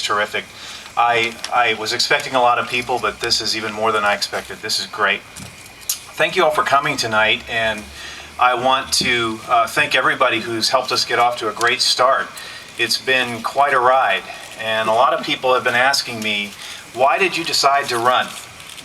terrific. I was expecting a lot of people, but this is even more than I expected. This is great. Thank you all for coming tonight, and I want to thank everybody who's helped us get off to a great start. It's been quite a ride, and a lot of people have been asking me, why did you decide to run?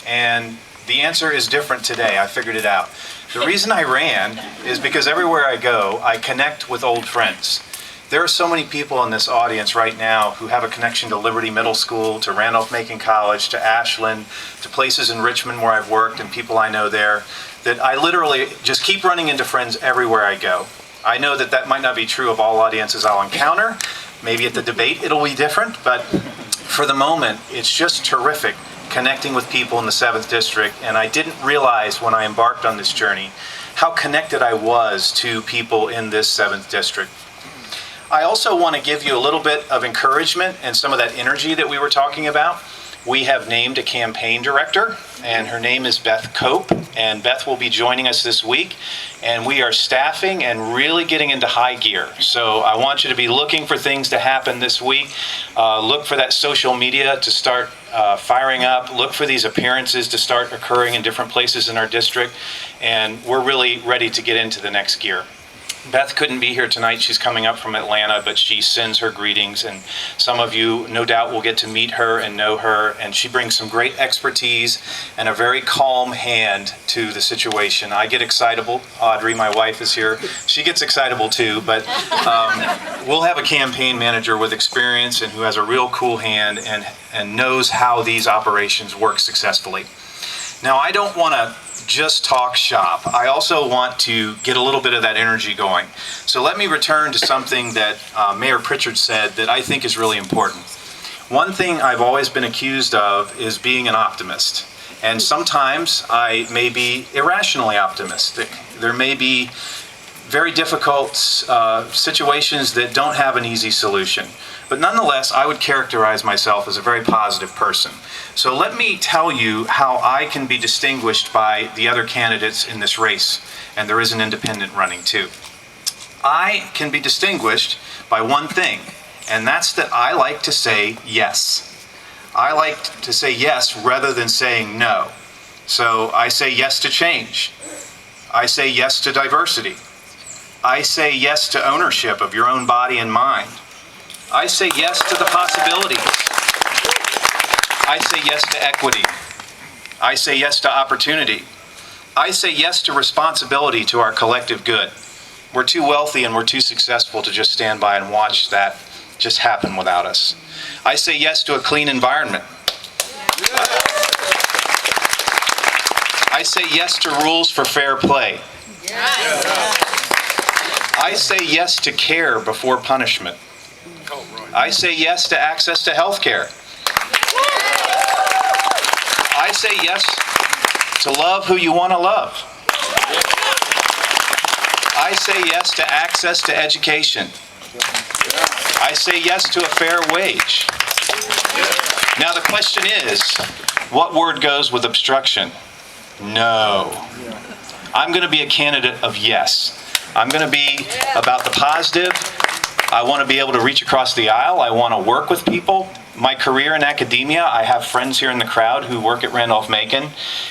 And the answer is different today. I figured it out. The reason I ran is because everywhere I go, I connect with old friends. There are so many people in this audience right now who have a connection to Liberty Middle School, to Randolph-Macon College, to Ashland, to places in Richmond where I've worked and people I know there, that I literally just keep running into friends everywhere I go. I know that that might not be true of all audiences I'll encounter. Maybe at the debate it'll be different, but for the moment, it's just terrific connecting with people in the 7th District, and I didn't realize when I embarked on this journey how connected I was to people in this 7th District. I also want to give you a little bit of encouragement and some of that energy that we were talking about. We have named a campaign director, and her name is Beth Cope, and Beth will be joining us this week, and we are staffing and really getting into high gear. So I want you to be looking for things to happen this week. Look for that social media to start firing up. Look for these appearances to start occurring in different places in our district, and we're really ready to get into the next gear. Beth couldn't be here tonight. She's coming up from Atlanta, but she sends her greetings, and some of you no doubt will get to meet her and know her, and she brings some great expertise and a very calm hand to the situation. I get excitable. Audrey, my wife, is here. She gets excitable too, but we'll have a campaign manager with experience and who has a real cool hand and knows how these operations work successfully. Now, I don't want to just talk shop. I also want to get a little bit of that energy going. So let me return to something that Mayor Pritchard said that I think is really important. One thing I've always been accused of is being an optimist. And sometimes I may be irrationally optimistic. There may be very difficult situations that don't have an easy solution. But nonetheless, I would characterize myself as a very positive person. So let me tell you how I can be distinguished by the other candidates in this race. And there is an independent running too. I can be distinguished by one thing, and that's that I like to say yes. I like to say yes rather than saying no. So I say yes to change. I say yes to diversity. I say yes to ownership of your own body and mind. I say yes to the possibilities. I say yes to equity. I say yes to opportunity. I say yes to responsibility to our collective good. We're too wealthy and we're too successful to just stand by and watch that just happen without us. I say yes to a clean environment. I say yes to rules for fair play. I say yes to care before punishment. I say yes to access to health care. I say yes to love who you want to love. I say yes to access to education. I say yes to a fair wage. Now the question is, what word goes with obstruction? No. I'm going to be a candidate of yes. I'm going to be about the positive. I want to be able to reach across the aisle. I want to work with people. My career in academia, I have friends here in the crowd who work at Randolph-Macon.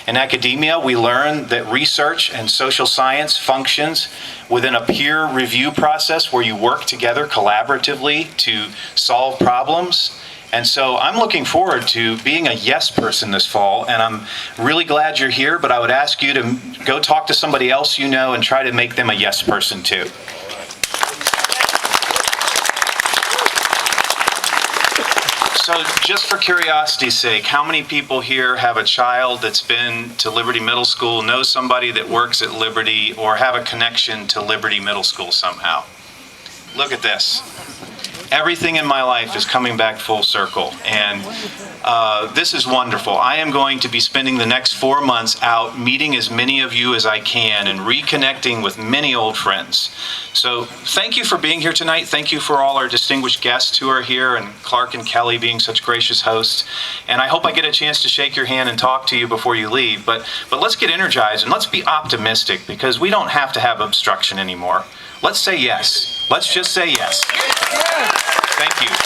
In academia, we learn that research and social science functions within a peer review process where you work together collaboratively to solve problems. And so I'm looking forward to being a yes person this fall, and I'm really glad you're here, but I would ask you to go talk to somebody else you know and try to make them a yes person too. So just for curiosity's sake, how many people here have a child that's been to Liberty Middle School, know somebody that works at Liberty, or have a connection to Liberty Middle School somehow? Look at this. Everything in my life is coming back full circle, and this is wonderful. I am going to be spending the next 4 months out meeting as many of you as I can and reconnecting with many old friends. So thank you for being here tonight. Thank you for all our distinguished guests who are here, and Clark and Kelly being such gracious hosts. And I hope I get a chance to shake your hand and talk to you before you leave. But let's get energized and let's be optimistic, because we don't have to have obstruction anymore. Let's say yes. Let's just say yes. Thank you.